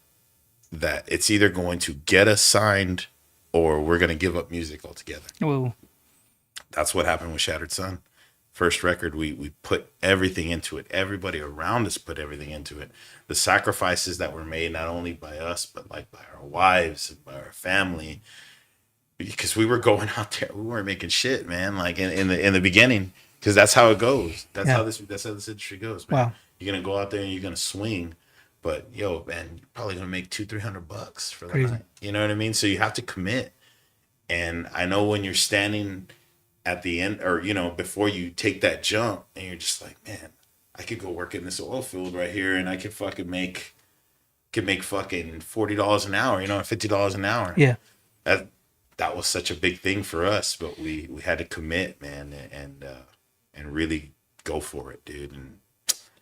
that it's either going to get us signed or we're going to give up music altogether. Well, that's what happened with Shattered Sun. First record, we put everything into it. Everybody around us put everything into it. The sacrifices that were made, not only by us, but like by our wives and by our family, because we were going out there, we weren't making shit, man. Like in the beginning, because that's how it goes. That's how this industry goes, man. Wow. You're gonna go out there and you're gonna swing, but yo, man, you're probably gonna make $200-300 for the Crazy. night. You know what I mean? So you have to commit. And I know when you're standing at the end, or you know, before you take that jump, and you're just like, man, I could go work in this oil field right here, and I could fucking make fucking $40 an hour, you know, $50 an hour. yeah. That was such a big thing for us, but we had to commit, man, and really go for it, dude. And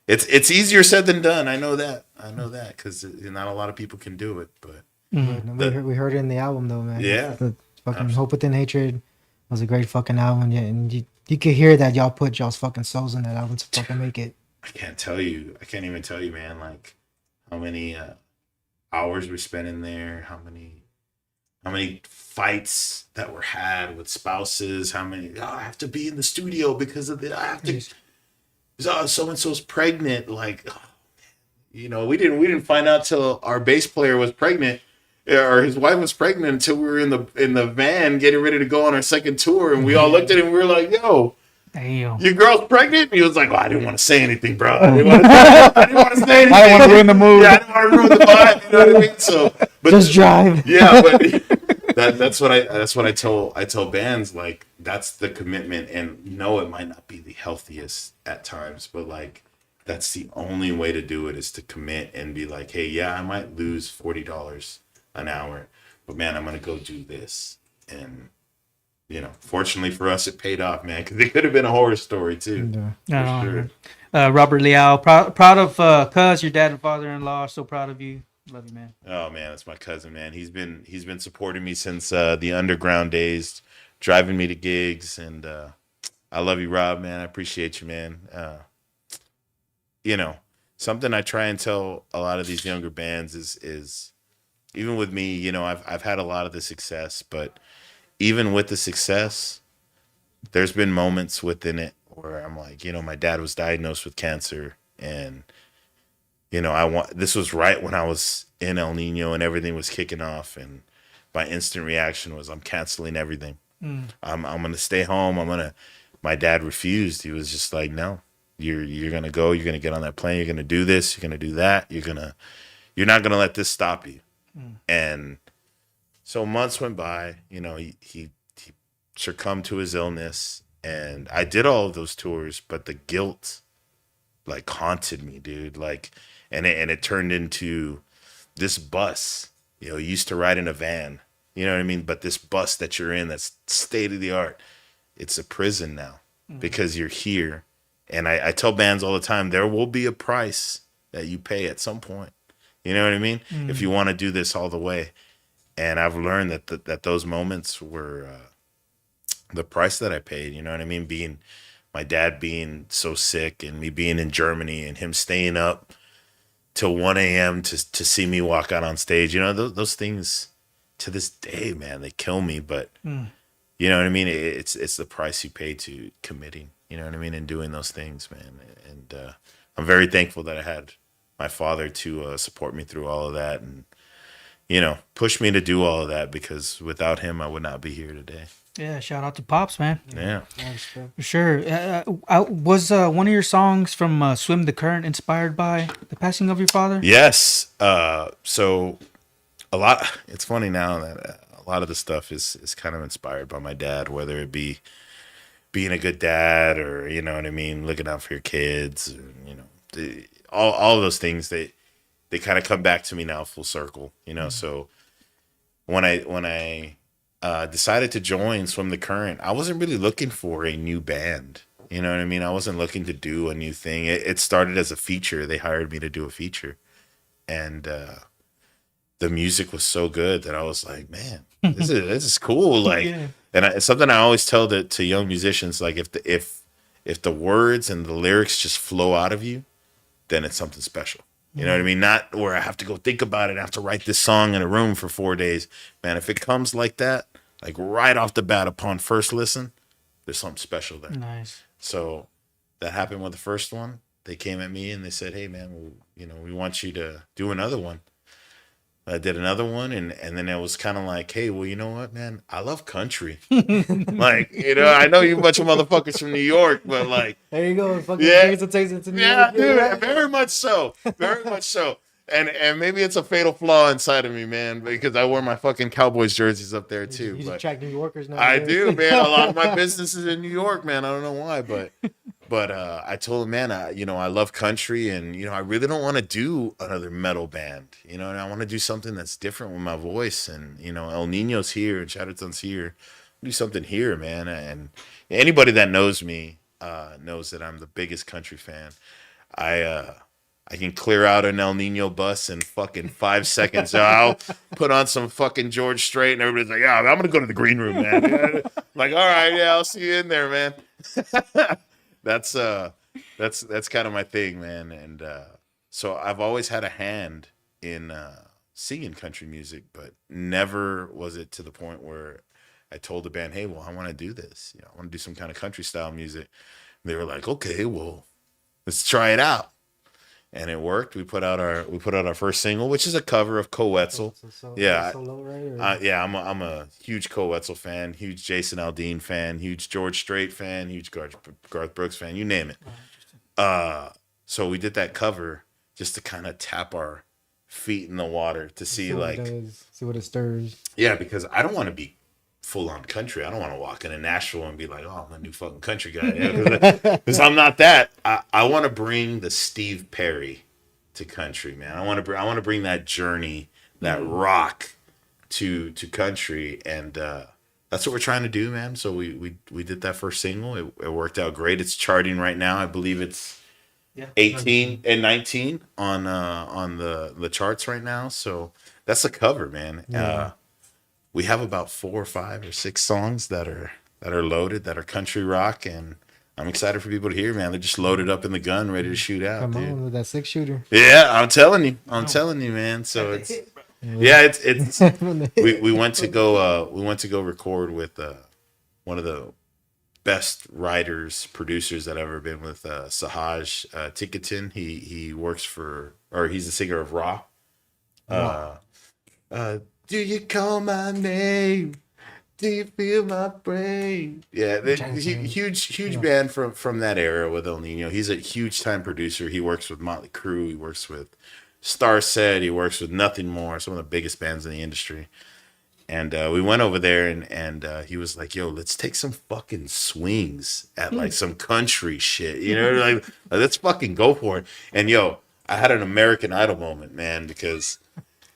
it's easier said than done. I know that, because not a lot of people can do it. But We heard it in the album though, man. Yeah. The fucking Hope Within Hatred was a great fucking album. Yeah, and you could hear that y'all put y'all's fucking souls in that album to fucking make it. I can't even tell you, man, like how many hours we spent in there, how many fights that were had with spouses, how many, I have to be in the studio because of the, I have to, so and so's pregnant, like, you know, we didn't find out till our bass player was pregnant, or his wife was pregnant, until we were in the van getting ready to go on our second tour, and we all looked at him and we were like, yo, Damn. your girl's pregnant? And he was like, well, I didn't want to say anything, bro. I didn't want to say anything. I didn't want to ruin the mood. Yeah, I didn't want to ruin the vibe. You know what I mean? So, but Just drive. yeah, but that's what I tell bands, like, that's the commitment. And no, it might not be the healthiest at times, but like, that's the only way to do it, is to commit and be like, hey, yeah, I might lose $40 an hour, but man, I'm gonna go do this. And fortunately for us, it paid off, man, because it could have been a horror story too. Yeah. For sure. Robert Leal, proud of Cuz, your dad and father-in-law. So proud of you. Love you, man. Oh man, that's my cousin, man. He's been supporting me since the underground days, driving me to gigs, and I love you, Rob, man. I appreciate you, man. Something I try and tell a lot of these younger bands is even with me, I've had a lot of the success, but even with the success, there's been moments within it where I'm like, my dad was diagnosed with cancer, and this was right when I was in Ill Niño and everything was kicking off, and my instant reaction was, I'm canceling everything. I'm gonna stay home. My dad refused. He was just like, no, you're gonna go. You're gonna get on that plane. You're gonna do this. You're gonna do that. You're not gonna let this stop you. And so months went by. He succumbed to his illness, and I did all of those tours, but the guilt like haunted me, dude. And it turned into this bus. You used to ride in a van. You know what I mean? But this bus that you're in, that's state of the art, it's a prison now because you're here. And I tell bands all the time, there will be a price that you pay at some point. You know what I mean? If you want to do this all the way. And I've learned that those moments were the price that I paid. You know what I mean? My dad being so sick, and me being in Germany, and him staying up till 1 a.m. to see me walk out on stage. Those things to this day, man, they kill me. But you know what I mean? It's the price you pay to committing. You know what I mean? And doing those things, man. And I'm very thankful that I had my father to support me through all of that, and push me to do all of that, because without him, I would not be here today. Yeah, shout out to Pops, man. Yeah. For sure. Was one of your songs from Swim the Current inspired by the passing of your father? Yes. So it's funny now that a lot of the stuff is kind of inspired by my dad, whether it be being a good dad, or, you know what I mean, looking out for your kids, or, all of those things, they kind of come back to me now full circle, So when I decided to join Swim the Current, I wasn't really looking for a new band. You know what I mean? I wasn't looking to do a new thing. It started as a feature. They hired me to do a feature. And the music was so good that I was like, man, this is cool. Like, yeah. And it's something I always tell to young musicians, like if the words and the lyrics just flow out of you, then it's something special. You know what I mean? Not where I have to go think about it. I have to write this song in a room for 4 days. Man, if it comes like that, like right off the bat upon first listen, there's something special there. Nice. So that happened with the first one. They came at me and they said, hey, man, we want you to do another one. I did another one, and then it was kind of like, hey, well, you know what, man? I love country. Like, I know you bunch of motherfuckers from New York, but like, there you go. Fucking takes it to New York. Dude, very much so. Very much so. And maybe it's a fatal flaw inside of me, man, because I wear my fucking Cowboys jerseys up there too. You attract New Yorkers now. I do, man. A lot of my business is in New York, man. I don't know why, but I told him, man, I love country, and I really don't want to do another metal band, and I want to do something that's different with my voice, and Ill Niño's here and Shatter's here, do something here, man. And anybody that knows me knows that I'm the biggest country fan. I can clear out an Ill Niño bus in fucking 5 seconds. I'll put on some fucking George Strait, and everybody's like, yeah, I'm going to go to the green room, man. Like, all right, yeah, I'll see you in there, man. That's kind of my thing, man. And so I've always had a hand in singing country music, but never was it to the point where I told the band, hey, well, I want to do this. I want to do some kind of country style music. And they were like, okay, well, let's try it out. And it worked. We put out our first single, which is a cover of Coetzel. I'm a huge Coetzel fan, huge Jason Aldean fan, huge George Strait fan, huge Garth Brooks fan, you name it. So we did that cover just to kind of tap our feet in the water to see what it stirs. Yeah, because I don't want to be full on country. I don't want to walk into Nashville and be like, oh, I'm a new fucking country guy. Because I'm not that. I want to bring the Steve Perry to country, man. I want to bring that journey, that rock to country, and that's what we're trying to do, man. So we did that first single. It worked out great. It's charting right now. I believe it's 18 and 19 on the charts right now. So that's the cover, man. We have about 4 or 5 or 6 songs that are loaded, that are country rock, and I'm excited for people to hear, man. They're just loaded up in the gun, ready to shoot out. Come dude. on with that 6-shooter. Yeah, I'm telling you, man. So it's we went to go record with one of the best writers, producers that I've ever been with, Sahaj Tikatin. He works for, or he's the singer of Raw. Do you call my name? Do you feel my brain? Yeah, huge band from that era with Ill Niño. He's a huge time producer. He works with Motley Crue. He works with Starset. He works with Nothing More, some of the biggest bands in the industry. And we went over there, and he was like, "Yo, let's take some fucking swings at like some country shit, you know, like let's fucking go for it." And yo, I had an American Idol moment, man, because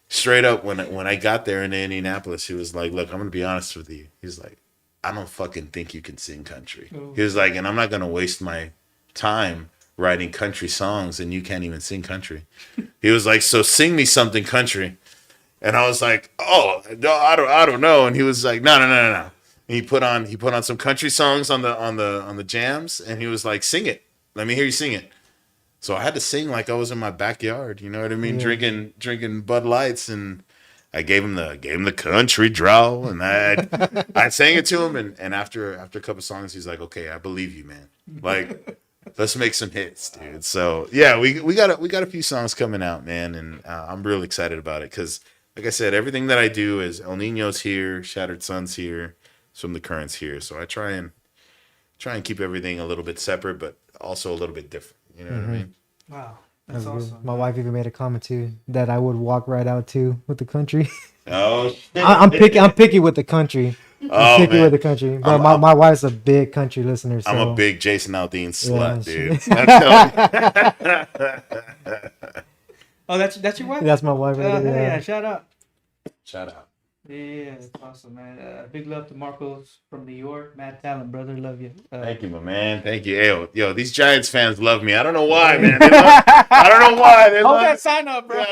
straight up when I got there in Indianapolis, he was like, "Look, I'm gonna be honest with you." He's like, "I don't fucking think you can sing country." He was like, "And I'm not gonna waste my time writing country songs, and you can't even sing country." He was like, "So sing me something country." And I was like, "Oh, no, I don't know." And he was like, "No. And he put on some country songs on the jams, and he was like, "Sing it. Let me hear you sing it." So I had to sing like I was in my backyard, you know what I mean, drinking Bud Lights, and I gave him the country drawl, and I sang it to him, and after a couple songs, he's like, "Okay, I believe you, man. Like, let's make some hits, dude." So yeah, we got a few songs coming out, man, and I'm real excited about it because, like I said, everything that I do is Ill Niño's here, Shattered Sun's here, Swim the Current's here. So I try and keep everything a little bit separate, but also a little bit different. You know what I mean? Wow, that's awesome. My wife even made a comment too that I would walk right out to with the country. Oh, shit. I'm picky with the country. I'm picky with the country. But my wife's a big country listener. So. I'm a big Jason Aldean slut, dude. Oh, that's your wife? That's my wife. Right there. Yeah, shout out. Yeah, that's awesome, man. Big love to Marcos from New York. Mad talent, brother. Love you. Thank you, my man. Thank you. Yo, these Giants fans love me. I don't know why, man. I don't know why. Hold that sign up, bro. I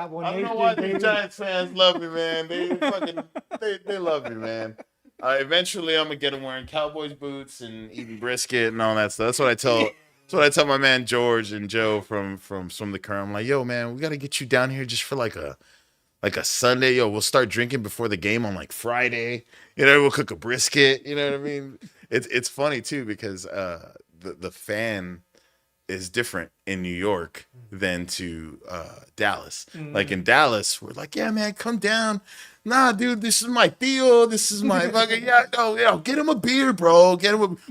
don't know why these Giants fans love me, man. They love me, man. Eventually, I'm gonna get them wearing Cowboys boots and eating brisket and all that stuff. That's what I tell. That's what I tell my man George and Joe from the Current. I'm like, "Yo, man, we got to get you down here just for like a Sunday. Yo, we'll start drinking before the game on like Friday. You know, we'll cook a brisket. You know what I mean? It's funny too because the fan is different in New York than to Dallas. Mm-hmm. Like in Dallas, we're like, "Yeah, man, come down." "Nah, dude, this is my Theo. This is my fucking get him a beer, bro.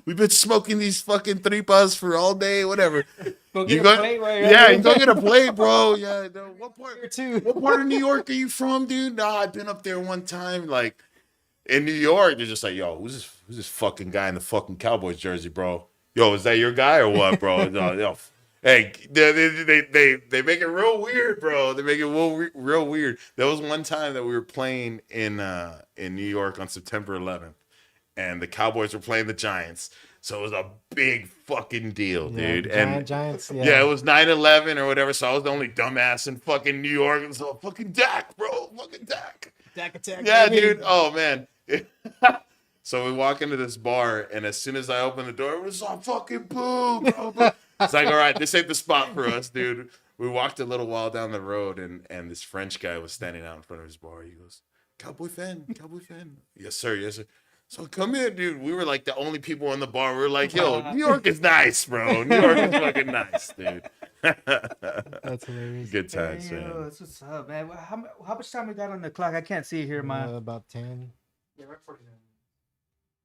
We've been smoking these fucking tripas for all day, whatever." Go get a plate, right? You go get a plate, bro. Yeah, no, what part of New York are you from, dude? Nah, I've been up there one time. Like in New York, they're just like, "Yo, who's this fucking guy in the fucking Cowboys jersey, bro? Yo, is that your guy or what, bro?" No, yo. Hey, they make it real weird, bro. They make it real weird. There was one time that we were playing in New York on September 11th, and the Cowboys were playing the Giants. So it was a big fucking deal, dude. Giants. Yeah, it was 9/11 or whatever. So I was the only dumbass in fucking New York. And so fucking Dak, bro, fucking Dak. Dak attack. Yeah, dude. Oh man. So we walk into this bar, and as soon as I open the door, it was all fucking boo, bro. It's like, all right, this ain't the spot for us, dude. We walked a little while down the road, and this French guy was standing out in front of his bar. He goes, Cowboy fan. Yes, sir. So come in, dude. We were like the only people in the bar. We were like, "Yo, New York is nice, bro. New York is fucking nice, dude." That's hilarious. Good times, man. Yo, that's what's up, man. How much time we got on the clock? I can't see here, man. About 10. Yeah, right 49.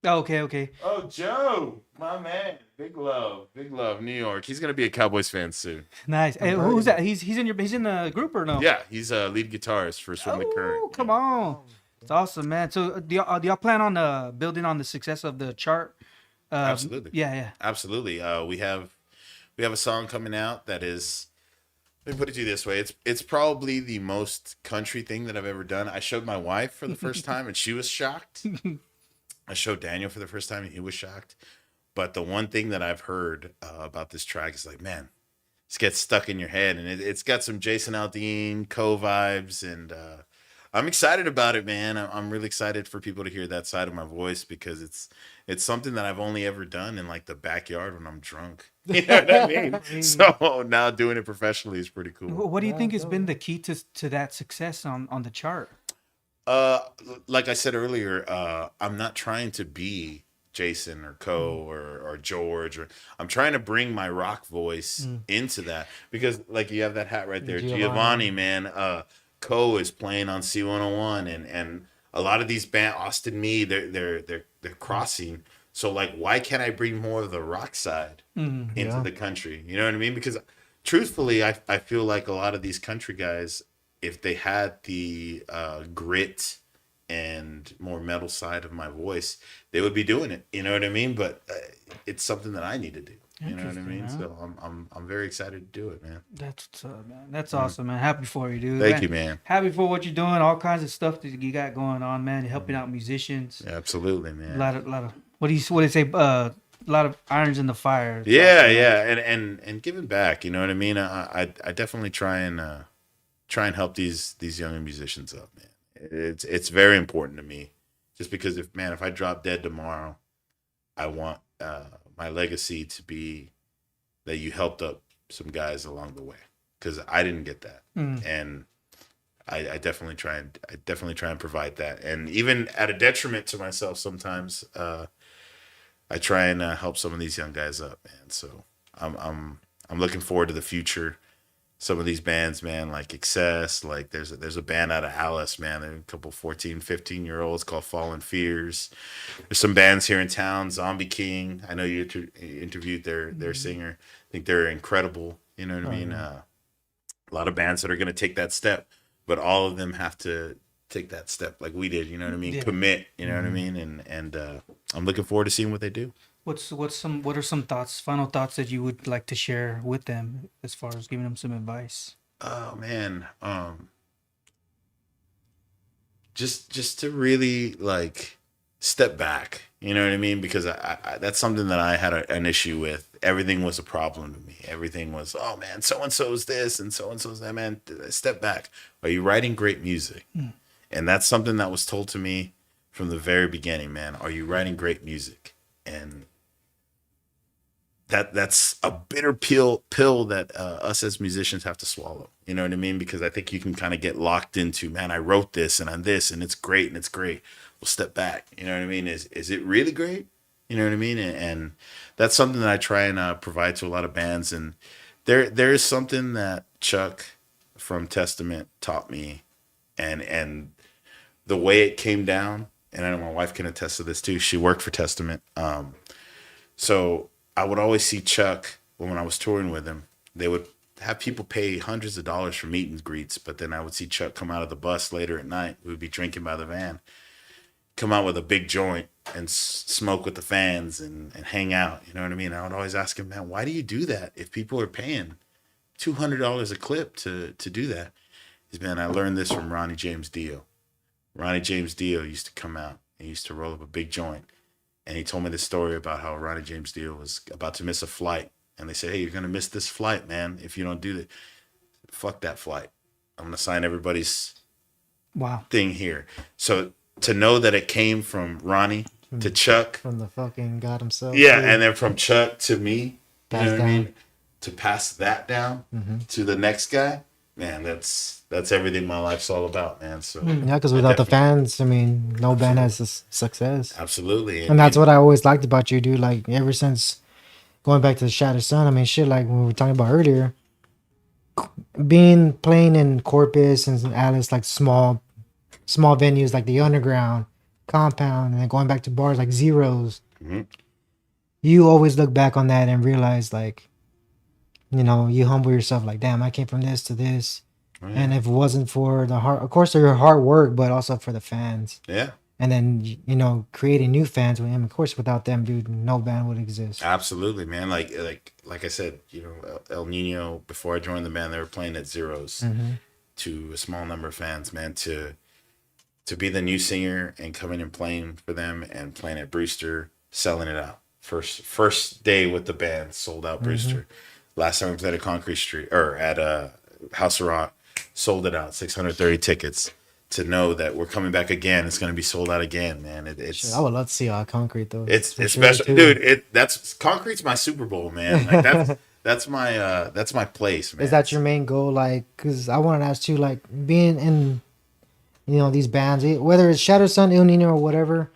Oh, okay. Oh, Joe, my man. Big love, New York. He's gonna be a Cowboys fan soon. Nice. Hey, who's that? He's in the group or no? Yeah, he's a lead guitarist for Swim the Current. Oh, come on. It's awesome, man. So do y'all plan on building on the success of the chart? Absolutely. Yeah. Absolutely. We have a song coming out that is Let me put it to you this way: it's probably the most country thing that I've ever done. I showed my wife for the first time, and she was shocked. I showed Daniel for the first time, and he was shocked. But the one thing that I've heard about this track is like, man, this gets stuck in your head, and it's got some Jason Aldean, Co vibes, and I'm excited about it, man. I'm really excited for people to hear that side of my voice because it's something that I've only ever done in like the backyard when I'm drunk. You know what I mean? So now doing it professionally is pretty cool. What do you think has been the key to that success on the chart? Like I said earlier, I'm not trying to be Jason or Co or George, or I'm trying to bring my rock voice into that because like you have that hat right there, Giovanni, man. Co is playing on C101, and a lot of these bands, Austin Me, they're crossing. So like, why can't I bring more of the rock side into the country? You know what I mean? Because truthfully, I feel like a lot of these country guys, if they had the grit and more metal side of my voice, they would be doing it. You know what I mean? But it's something that I need to do. You know what I mean? Man. So I'm very excited to do it, man. That's what's up, man. That's awesome, man. Happy for you, dude. Thank you, man. Happy for what you're doing. All kinds of stuff that you got going on, man. You're helping out musicians. Yeah, absolutely, man. A lot of what do you say? A lot of irons in the fire. Yeah, and giving back. You know what I mean? I definitely try and help these younger musicians up, man. It's very important to me. Just because if I drop dead tomorrow, I want my legacy to be that you helped up some guys along the way, because I didn't get that, and I definitely try and provide that, and even at a detriment to myself sometimes. I try and help some of these young guys up, man. So I'm looking forward to the future. Some of these bands, man, like Excess, like there's a band out of Alice, man. There's a couple 14, 15-year-olds called Fallen Fears. There's some bands here in town, Zombie King. I know you interviewed their singer. I think they're incredible. You know what I mean? A lot of bands that are going to take that step, but all of them have to take that step like we did. You know what I mean? Yeah. Commit. You know what I mean? And I'm looking forward to seeing what they do. What are some final thoughts that you would like to share with them as far as giving them some advice? Oh man, just to really like step back. You know what I mean? Because I that's something that I had an issue with. Everything was a problem to me. Everything was, oh man, so and so's this and so's that. Man, step back. Are you writing great music? And that's something that was told to me from the very beginning, man. Are you writing great music? And that's a bitter pill that us as musicians have to swallow. You know what I mean? Because I think you can kind of get locked into, man, I wrote this and I'm this and it's great. Well, step back. You know what I mean? Is it really great? You know what I mean? And that's something that I try and provide to a lot of bands. And there is something that Chuck from Testament taught me, and the way it came down. And I know my wife can attest to this too. She worked for Testament. So I would always see Chuck when I was touring with him. They would have people pay hundreds of dollars for meet and greets, but then I would see Chuck come out of the bus later at night. We would be drinking by the van, come out with a big joint and smoke with the fans and hang out. You know what I mean? I would always ask him, man, why do you do that if people are paying $200 a clip to do that? He's, man, I learned this from Ronnie James Dio. Ronnie James Dio used to come out and used to roll up a big joint. And he told me this story about how Ronnie James Dio was about to miss a flight. And they said, hey, you're going to miss this flight, man, if you don't do that. Fuck that flight. I'm going to sign everybody's thing here. So to know that it came from Ronnie to Chuck. From the fucking God himself. Yeah, and then from Chuck to me. You know what I mean? To pass that down to the next guy. Man, that's everything my life's all about, man. So yeah, because without the fans, I mean, no band has success. Absolutely, and that's what I always liked about you, dude. Like ever since going back to the Shatter Sun, I mean, shit. Like when we were talking about earlier, playing in Corpus and Alice, like small venues like the Underground, Compound, and then going back to bars like Zeros. You always look back on that and realize, like, you know, you humble yourself, like, damn, I came from this to this. Right. And if it wasn't for the hard, of course, your hard work, but also for the fans. Yeah. and then you know creating new fans with him. Of course, without them, dude, no band would exist. Absolutely, man. Like I said, you know, Ill Niño, before I joined the band, they were playing at zeros to a small number of fans, man. To be the new singer and coming and playing for them and playing at Brewster, selling it out. First day with the band, sold out Brewster. Last time we played at Concrete Street or at House of Rock, sold it out, 630 tickets. To know that we're coming back again, it's going to be sold out again, man. It's. I would love to see Concrete though. It's special, dude. That's Concrete's my Super Bowl, man. Like that's my place, man. Is that your main goal? Like, because I want to ask you, like, being in, you know, these bands, whether it's Shatter, Sun, Ill Niño, or whatever,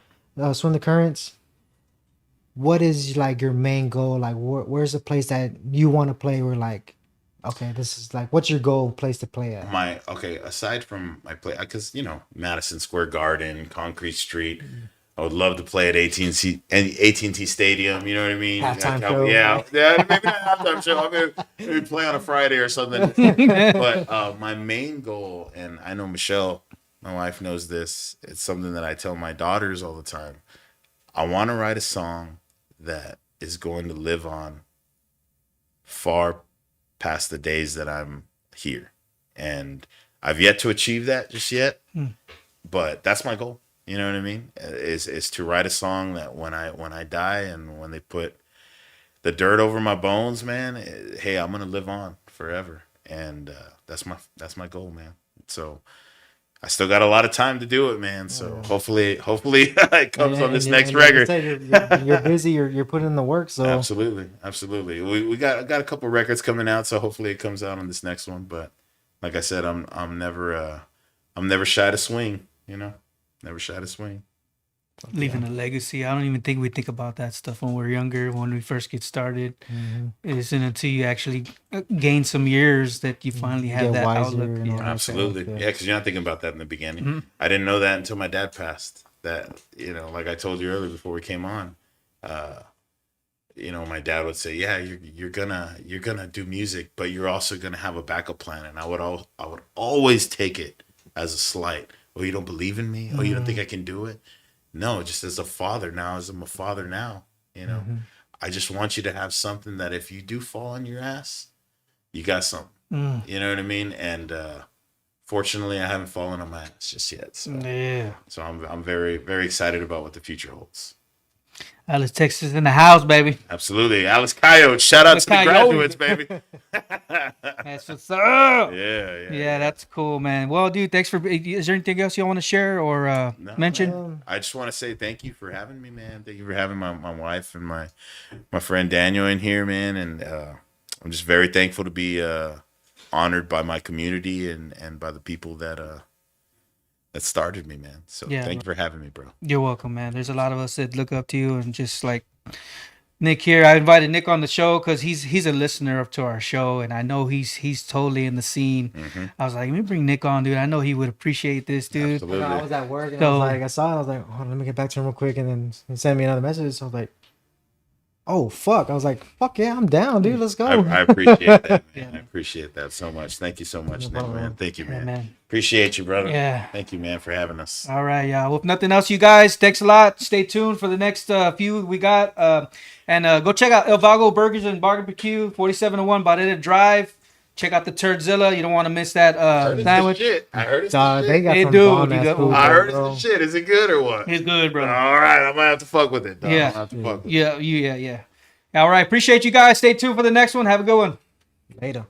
Swim the Currents. What is like your main goal? Like, where's the place that you want to play? Where like, okay, this is like, what's your goal place to play at? Aside from my play, because you know Madison Square Garden, Concrete Street, I would love to play at AT&T Stadium. You know what I mean? Halftime show. Yeah, maybe not halftime show. I maybe play on a Friday or something. But my main goal, and I know Michelle, my wife, knows this. It's something that I tell my daughters all the time. I want to write a song that is going to live on far past the days that I'm here, and I've yet to achieve that just yet. But that's my goal. You know what I mean? Is to write a song that when I die and when they put the dirt over my bones, man, hey, I'm gonna live on forever, and that's my goal, man. So I still got a lot of time to do it, man. So hopefully it comes on this next record. You're busy. You're putting in the work. So absolutely. We got a couple records coming out, so hopefully it comes out on this next one. But like I said, I'm never shy to swing. You know, never shy to swing. Leaving a legacy. I don't even think we think about that stuff when we're younger, when we first get started. It isn't until you actually gain some years that you finally have that outlook. Yeah. Absolutely. Yeah, because you're not thinking about that in the beginning. I didn't know that until my dad passed. That, you know, like I told you earlier before we came on, you know, my dad would say, yeah, you're gonna do music, but you're also gonna have a backup plan. And I would always take it as a slight. Oh, you don't believe in me? Oh, you don't think I can do it? No, just as a father now, as I'm a father now, you know, I just want you to have something that if you do fall on your ass, you got something. You know what I mean? And fortunately, I haven't fallen on my ass just yet. So, so I'm very, very excited about what the future holds. Alice, Texas in the house, baby. Absolutely. Alice Coyote. Shout out to the graduates, baby. That's what's up. Yeah, that's cool, man. Well, dude, thanks for. Is there anything else you want to share or mention? I just want to say thank you for having me, man. Thank you for having my wife and my friend Daniel in here, man. And I'm just very thankful to be honored by my community and by the people that started me, man. So thank you for having me, bro. You're welcome, man. There's a lot of us that look up to you, and just like Nick here, I invited Nick on the show because he's a listener up to our show, and I know he's totally in the scene. I was like, let me bring Nick on, dude. I know he would appreciate this, dude. Absolutely. I was at work and I saw it. I was like, oh, let me get back to him real quick, and then he sent me another message. So I was like, oh fuck! I was like, fuck yeah, I'm down, dude. Let's go. I appreciate that, man. I appreciate that so much. Thank you so much, Nick, man. Thank you, man. Appreciate you, brother. Yeah. Thank you, man, for having us. All right, yeah. Well, if nothing else, you guys, thanks a lot. Stay tuned for the next few we got. And go check out El Vago Burgers and Barbecue, 4701 Barrera Drive. Check out the Turdzilla. You don't want to miss that sandwich. I heard it's the shit. They got some dude, food, I heard it's the shit. Is it good or what? It's good, bro. All right, I'm gonna have to fuck with it. Dog. Yeah. I'm gonna have to fuck with it. Yeah. All right. Appreciate you guys. Stay tuned for the next one. Have a good one. Later.